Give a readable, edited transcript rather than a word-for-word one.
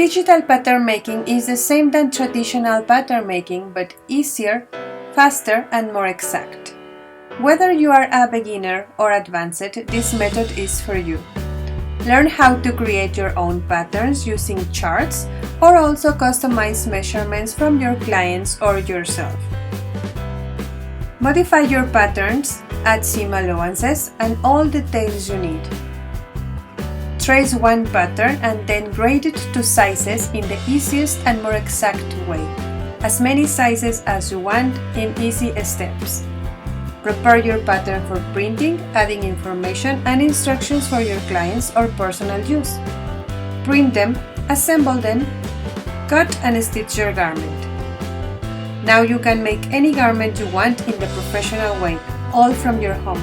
Digital pattern making is the same than traditional pattern making, but easier, faster, and more exact. Whether you are a beginner or advanced, this method is for you. Learn how to create your own patterns using charts or also customize measurements from your clients or yourself. Modify your patterns, add seam allowances, and all details you need. Trace one pattern and then grade it to sizes in the easiest and more exact way, as many sizes as you want in easy steps. Prepare your pattern for printing, adding information and instructions for your clients or personal use. Print them, assemble them, cut and stitch your garment. Now you can make any garment you want in the professional way, all from your home.